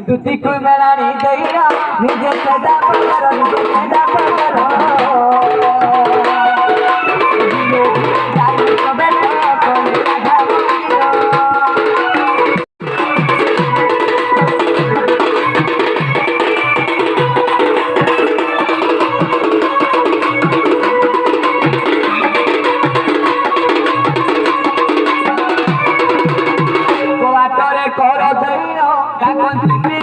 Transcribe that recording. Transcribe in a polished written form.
দুটি কই মেলানি দেইরা নিজে সেদা করো নিজে সেদা করো দিলে যাই কবে করে রাধা করো দইনো গাগন টিপি